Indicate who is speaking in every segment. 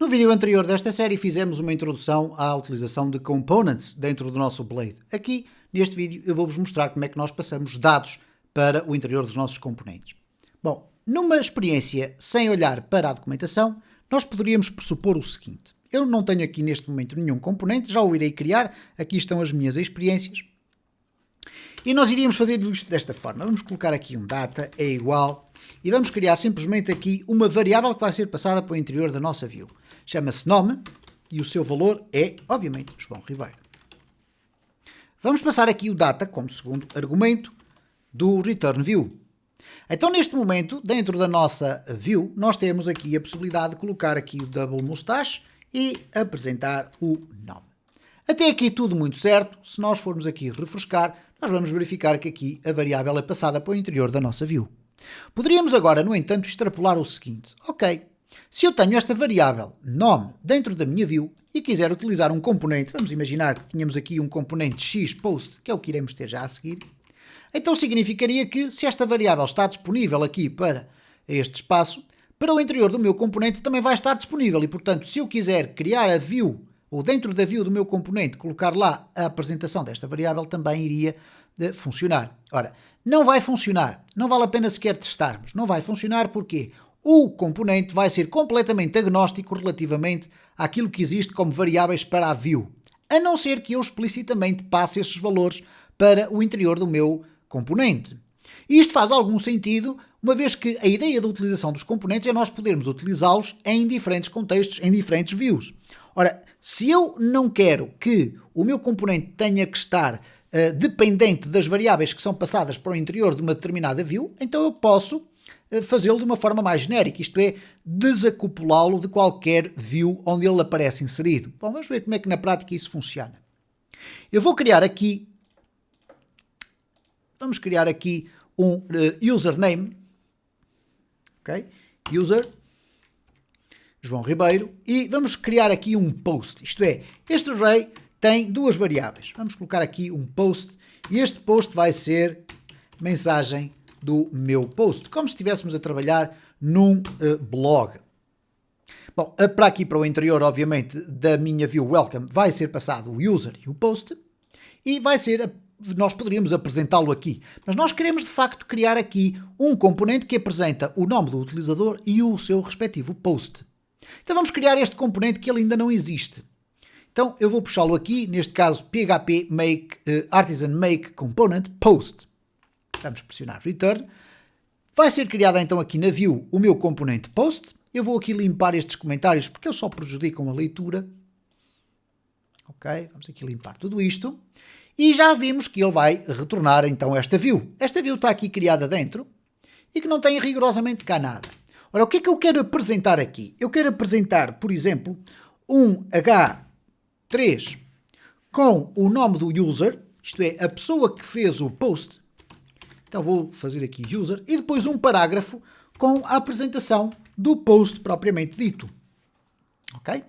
Speaker 1: No vídeo anterior desta série fizemos uma introdução à utilização de components dentro do nosso Blade. Aqui, neste vídeo, eu vou-vos mostrar como é que nós passamos dados para o interior dos nossos componentes. Bom, numa experiência sem olhar para a documentação, nós poderíamos pressupor o seguinte. Eu não tenho aqui neste momento nenhum componente, já o irei criar, aqui estão as minhas experiências. E nós iríamos fazer isto desta forma. Vamos colocar aqui um data, é igual, e vamos criar simplesmente aqui uma variável que vai ser passada para o interior da nossa view. Chama-se nome e o seu valor é, obviamente, João Ribeiro. Vamos passar aqui o data como segundo argumento do return view. Então, neste momento, dentro da nossa view, nós temos aqui a possibilidade de colocar aqui o double mustache e apresentar o nome. Até aqui tudo muito certo. Se nós formos aqui refrescar, nós vamos verificar que aqui a variável é passada para o interior da nossa view. Poderíamos agora, no entanto, extrapolar o seguinte. Ok, se eu tenho esta variável nome dentro da minha view e quiser utilizar um componente, vamos imaginar que tínhamos aqui um componente xPost, que é o que iremos ter já a seguir, então significaria que se esta variável está disponível aqui para este espaço, para o interior do meu componente também vai estar disponível e, portanto, se eu quiser criar a view ou dentro da view do meu componente colocar lá a apresentação desta variável, também iria funcionar. Ora, não vai funcionar, não vale a pena sequer testarmos, não vai funcionar porque o componente vai ser completamente agnóstico relativamente àquilo que existe como variáveis para a view, a não ser que eu explicitamente passe estes valores para o interior do meu componente. E isto faz algum sentido, uma vez que a ideia da utilização dos componentes é nós podermos utilizá-los em diferentes contextos, em diferentes views. Ora, se eu não quero que o meu componente tenha que estar dependente das variáveis que são passadas para o interior de uma determinada view, então eu posso fazê-lo de uma forma mais genérica, isto é, desacoplá-lo de qualquer view onde ele aparece inserido. Bom, vamos ver como é que na prática isso funciona. Eu vou criar aqui, vamos criar aqui um username, ok? User João Ribeiro, e vamos criar aqui um post, isto é, este array tem duas variáveis. Vamos colocar aqui um post e este post vai ser mensagem do meu post, como se estivéssemos a trabalhar num blog. Bom, para aqui, para o interior, obviamente, da minha view welcome, vai ser passado o user e o post, e vai ser, nós poderíamos apresentá-lo aqui, mas nós queremos, de facto, criar aqui um componente que apresenta o nome do utilizador e o seu respectivo post. Então vamos criar este componente que ele ainda não existe. Então eu vou puxá-lo aqui, neste caso php make artisan make component post. Vamos pressionar return. Vai ser criado então aqui na view o meu componente post. Eu vou aqui limpar estes comentários porque eles só prejudicam a leitura. Ok, vamos aqui limpar tudo isto. E já vimos que ele vai retornar então esta view. Esta view está aqui criada dentro e que não tem rigorosamente cá nada. Ora, o que é que eu quero apresentar aqui? Eu quero apresentar, por exemplo, um H3 com o nome do user, isto é, a pessoa que fez o post. Então vou fazer aqui user e depois um parágrafo com a apresentação do post propriamente dito. Ok?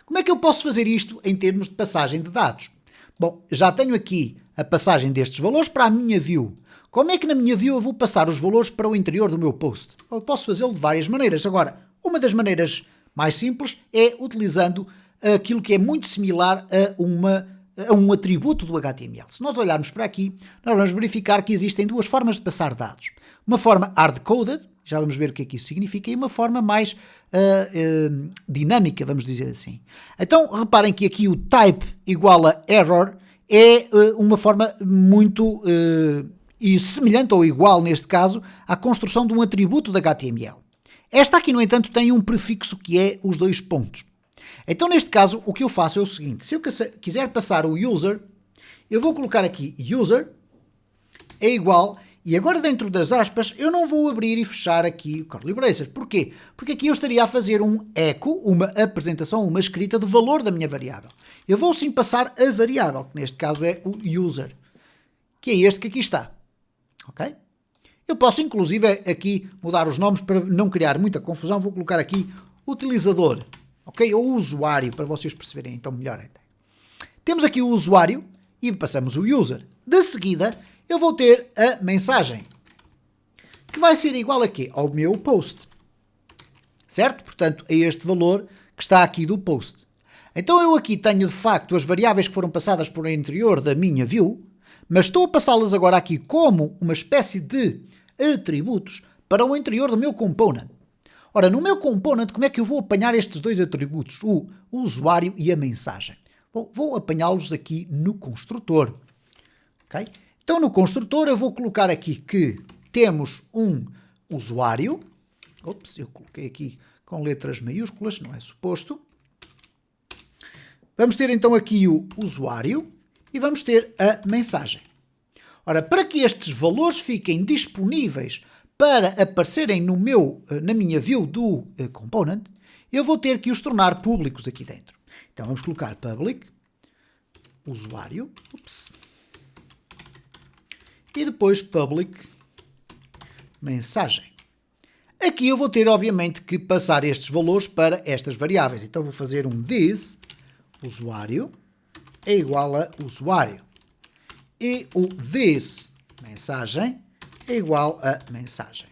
Speaker 1: Como é que eu posso fazer isto em termos de passagem de dados? Bom, já tenho aqui a passagem destes valores para a minha view. Como é que na minha view eu vou passar os valores para o interior do meu post? Eu posso fazê-lo de várias maneiras. Agora, uma das maneiras mais simples é utilizando aquilo que é muito similar a um atributo do HTML. Se nós olharmos para aqui, nós vamos verificar que existem duas formas de passar dados. Uma forma hard-coded, já vamos ver o que é que isso significa, e uma forma mais dinâmica, vamos dizer assim. Então, reparem que aqui o type igual a error é uma forma muito e semelhante ou igual, neste caso, à construção de um atributo da HTML. Esta aqui, no entanto, tem um prefixo que é os dois pontos. Então, neste caso, o que eu faço é o seguinte. Se eu quiser passar o user, eu vou colocar aqui user é igual, e agora dentro das aspas, eu não vou abrir e fechar aqui o curly braces. Porquê? Porque aqui eu estaria a fazer um echo, uma apresentação, uma escrita do valor da minha variável. Eu vou sim passar a variável, que neste caso é o user, que é este que aqui está. Ok? Eu posso, inclusive, aqui mudar os nomes para não criar muita confusão. Vou colocar aqui utilizador, ok? Ou usuário, para vocês perceberem então melhor até. Temos aqui o usuário e passamos o user. De seguida, eu vou ter a mensagem, que vai ser igual a quê? Ao meu post. Certo? Portanto, a este valor que está aqui do post. Então eu aqui tenho de facto as variáveis que foram passadas por o interior da minha view, mas estou a passá-las agora aqui como uma espécie de atributos para o interior do meu component. Ora, no meu component, como é que eu vou apanhar estes dois atributos, o usuário e a mensagem? Bom, vou apanhá-los aqui no construtor. Okay? Então no construtor eu vou colocar aqui que temos um usuário. Ops, eu coloquei aqui com letras maiúsculas, não é suposto. Vamos ter então aqui o usuário e vamos ter a mensagem. Ora, para que estes valores fiquem disponíveis para aparecerem na minha view do component, eu vou ter que os tornar públicos aqui dentro. Então vamos colocar public, usuário, e depois public, mensagem. Aqui eu vou ter obviamente que passar estes valores para estas variáveis. Então vou fazer um this, usuário, é igual a usuário. E o this, mensagem, é igual a mensagem.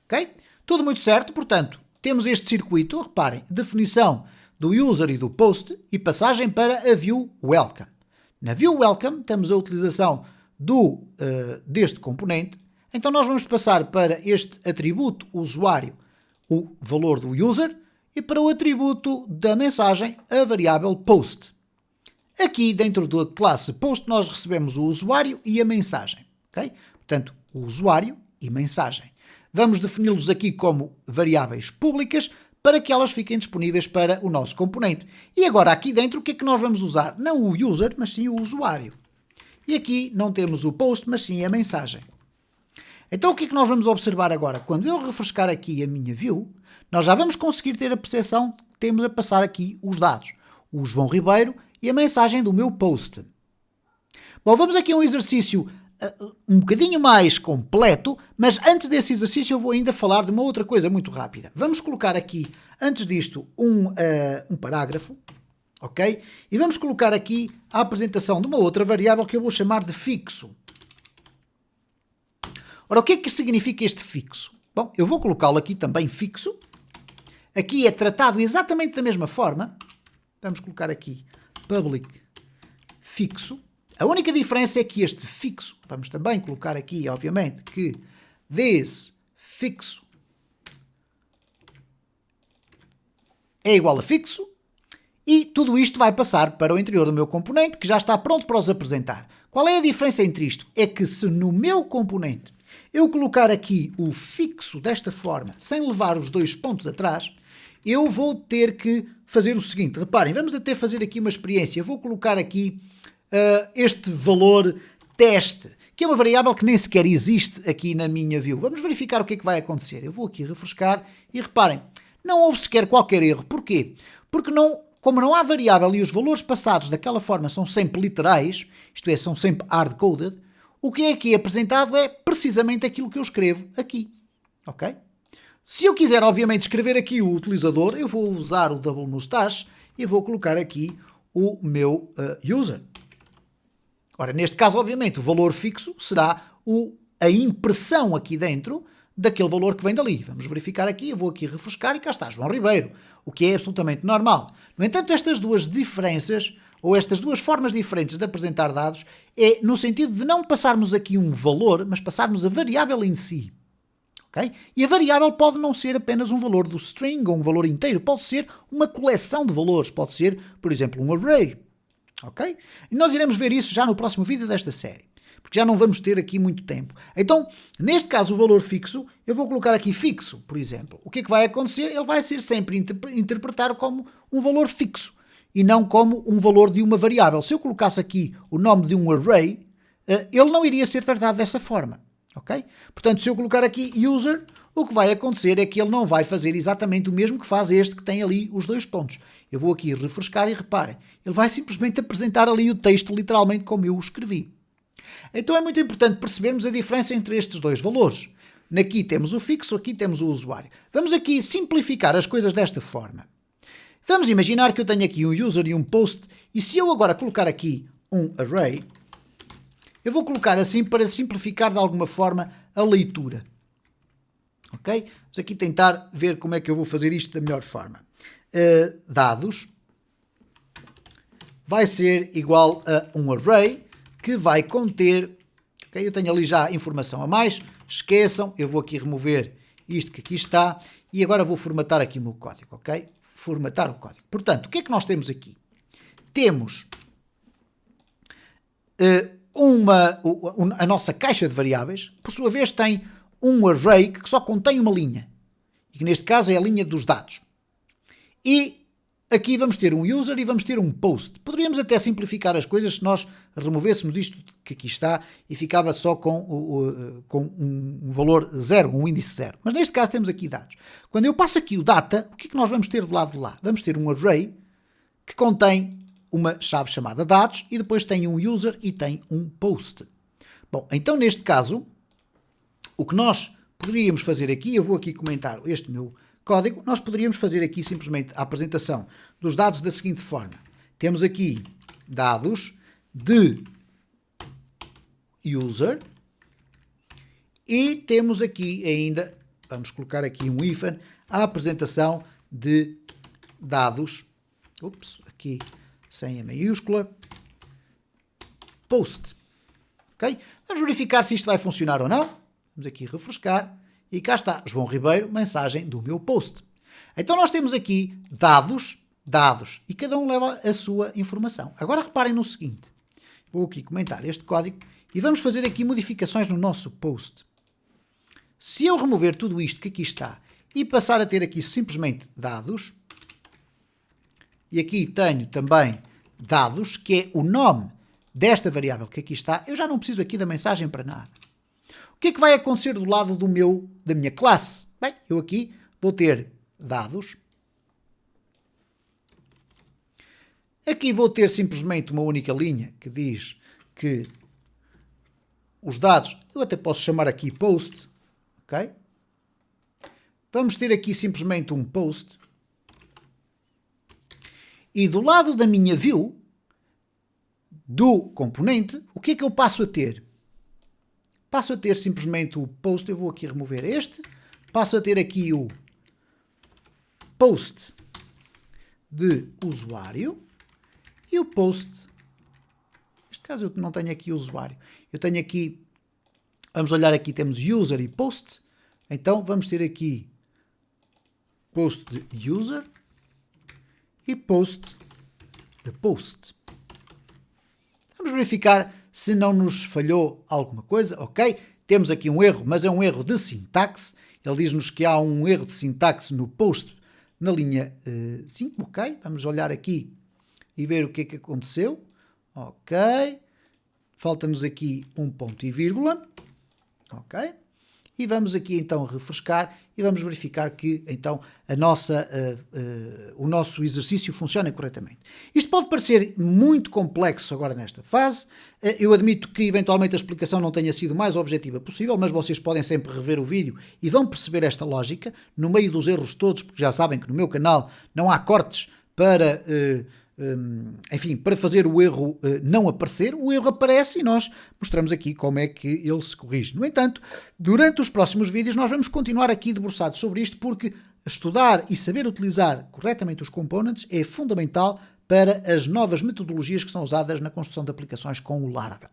Speaker 1: Ok? Tudo muito certo, portanto, temos este circuito, reparem, definição do user e do post e passagem para a view welcome. Na view welcome temos a utilização deste componente, então nós vamos passar para este atributo usuário o valor do user e para o atributo da mensagem a variável post. Aqui dentro da classe post nós recebemos o usuário e a mensagem. Okay? Portanto, o usuário e mensagem. Vamos defini-los aqui como variáveis públicas para que elas fiquem disponíveis para o nosso componente. E agora aqui dentro o que é que nós vamos usar? Não o user, mas sim o usuário. E aqui não temos o post, mas sim a mensagem. Então o que é que nós vamos observar agora? Quando eu refrescar aqui a minha view, nós já vamos conseguir ter a percepção que temos a passar aqui os dados. O João Ribeiro e a mensagem do meu post. Bom, vamos aqui a um exercício um bocadinho mais completo, mas antes desse exercício eu vou ainda falar de uma outra coisa muito rápida. Vamos colocar aqui, antes disto, um parágrafo, ok? E vamos colocar aqui a apresentação de uma outra variável que eu vou chamar de fixo. Ora, o que é que significa este fixo? Bom, eu vou colocá-lo aqui também fixo. Aqui é tratado exatamente da mesma forma. Vamos colocar aqui public fixo. A única diferença é que este fixo, vamos também colocar aqui, obviamente, que this fixo é igual a fixo e tudo isto vai passar para o interior do meu componente que já está pronto para os apresentar. Qual é a diferença entre isto? É que se no meu componente eu colocar aqui o fixo desta forma, sem levar os dois pontos atrás, eu vou ter que fazer o seguinte. Reparem, vamos até fazer aqui uma experiência. Eu vou colocar aqui este valor teste, que é uma variável que nem sequer existe aqui na minha view. Vamos verificar o que é que vai acontecer. Eu vou aqui refrescar e reparem, não houve sequer qualquer erro. Porquê? Porque como não há variável e os valores passados daquela forma são sempre literais, isto é, são sempre hard-coded, o que é aqui apresentado é precisamente aquilo que eu escrevo aqui. Ok? Se eu quiser, obviamente, escrever aqui o utilizador, eu vou usar o double mustache e vou colocar aqui o meu user. Ora, neste caso, obviamente, o valor fixo será a impressão aqui dentro daquele valor que vem dali. Vamos verificar aqui, eu vou aqui refrescar e cá está, João Ribeiro, o que é absolutamente normal. No entanto, estas duas diferenças, ou estas duas formas diferentes de apresentar dados, é no sentido de não passarmos aqui um valor, mas passarmos a variável em si. Okay? E a variável pode não ser apenas um valor do string ou um valor inteiro, pode ser uma coleção de valores, pode ser, por exemplo, um array. Ok? E nós iremos ver isso já no próximo vídeo desta série, porque já não vamos ter aqui muito tempo. Então, neste caso, o valor fixo, eu vou colocar aqui fixo, por exemplo. O que é que vai acontecer? Ele vai ser sempre interpretado como um valor fixo e não como um valor de uma variável. Se eu colocasse aqui o nome de um array, ele não iria ser tratado dessa forma. Ok? Portanto, se eu colocar aqui user, o que vai acontecer é que ele não vai fazer exatamente o mesmo que faz este que tem ali os dois pontos. Eu vou aqui refrescar e reparem, ele vai simplesmente apresentar ali o texto literalmente como eu o escrevi. Então é muito importante percebermos a diferença entre estes dois valores. Aqui temos o fixo, aqui temos o usuário. Vamos aqui simplificar as coisas desta forma. Vamos imaginar que eu tenho aqui um user e um post, e se eu agora colocar aqui um array, eu vou colocar assim para simplificar de alguma forma a leitura. Ok? Vamos aqui tentar ver como é que eu vou fazer isto da melhor forma. Dados vai ser igual a um array que vai conter, ok? Eu tenho ali já informação a mais, esqueçam, eu vou aqui remover isto que aqui está e agora vou formatar aqui o meu código, ok? Formatar o código. Portanto, o que é que nós temos aqui? Temos a nossa caixa de variáveis, por sua vez tem um array que só contém uma linha, e que neste caso é a linha dos dados. E aqui vamos ter um user e vamos ter um post. Poderíamos até simplificar as coisas se nós removêssemos isto que aqui está e ficava só com um valor 0, um índice 0. Mas neste caso temos aqui dados. Quando eu passo aqui o data, o que é que nós vamos ter do lado de lá? Vamos ter um array que contém uma chave chamada dados e depois tem um user e tem um post. Bom, então neste caso, o que nós poderíamos fazer aqui, eu vou aqui comentar este meu código, nós poderíamos fazer aqui simplesmente a apresentação dos dados da seguinte forma. Temos aqui dados de user e temos aqui ainda, vamos colocar aqui um hífen, a apresentação de dados, aqui sem a maiúscula, post. Ok? Vamos verificar se isto vai funcionar ou não. Vamos aqui refrescar. E cá está, João Ribeiro, mensagem do meu post. Então nós temos aqui dados, e cada um leva a sua informação. Agora reparem no seguinte. Vou aqui comentar este código e vamos fazer aqui modificações no nosso post. Se eu remover tudo isto que aqui está e passar a ter aqui simplesmente dados, e aqui tenho também dados, que é o nome desta variável que aqui está, eu já não preciso aqui da mensagem para nada. O que é que vai acontecer do lado da minha classe? Bem, eu aqui vou ter dados. Aqui vou ter simplesmente uma única linha que diz que os dados, eu até posso chamar aqui post, ok? Vamos ter aqui simplesmente um post. E do lado da minha view, do componente, o que é que eu passo a ter? Passo a ter simplesmente o post, eu vou aqui remover este, passo a ter aqui o post de usuário e o post, neste caso eu não tenho aqui o usuário, eu tenho aqui, vamos olhar aqui, temos user e post, então vamos ter aqui post de user e post de post. Vamos verificar se não nos falhou alguma coisa, ok? Temos aqui um erro, mas é um erro de sintaxe. Ele diz-nos que há um erro de sintaxe no post na linha 5, ok? Vamos olhar aqui e ver o que é que aconteceu. Ok. Falta-nos aqui um ponto e vírgula. Ok. E vamos aqui então refrescar e vamos verificar que então o nosso exercício funciona corretamente. Isto pode parecer muito complexo agora nesta fase. Eu admito que eventualmente a explicação não tenha sido mais objetiva possível, mas vocês podem sempre rever o vídeo e vão perceber esta lógica no meio dos erros todos, porque já sabem que no meu canal não há cortes para... enfim, para fazer o erro não aparecer, o erro aparece e nós mostramos aqui como é que ele se corrige. No entanto, durante os próximos vídeos nós vamos continuar aqui debruçados sobre isto, porque estudar e saber utilizar corretamente os components é fundamental para as novas metodologias que são usadas na construção de aplicações com o Laravel.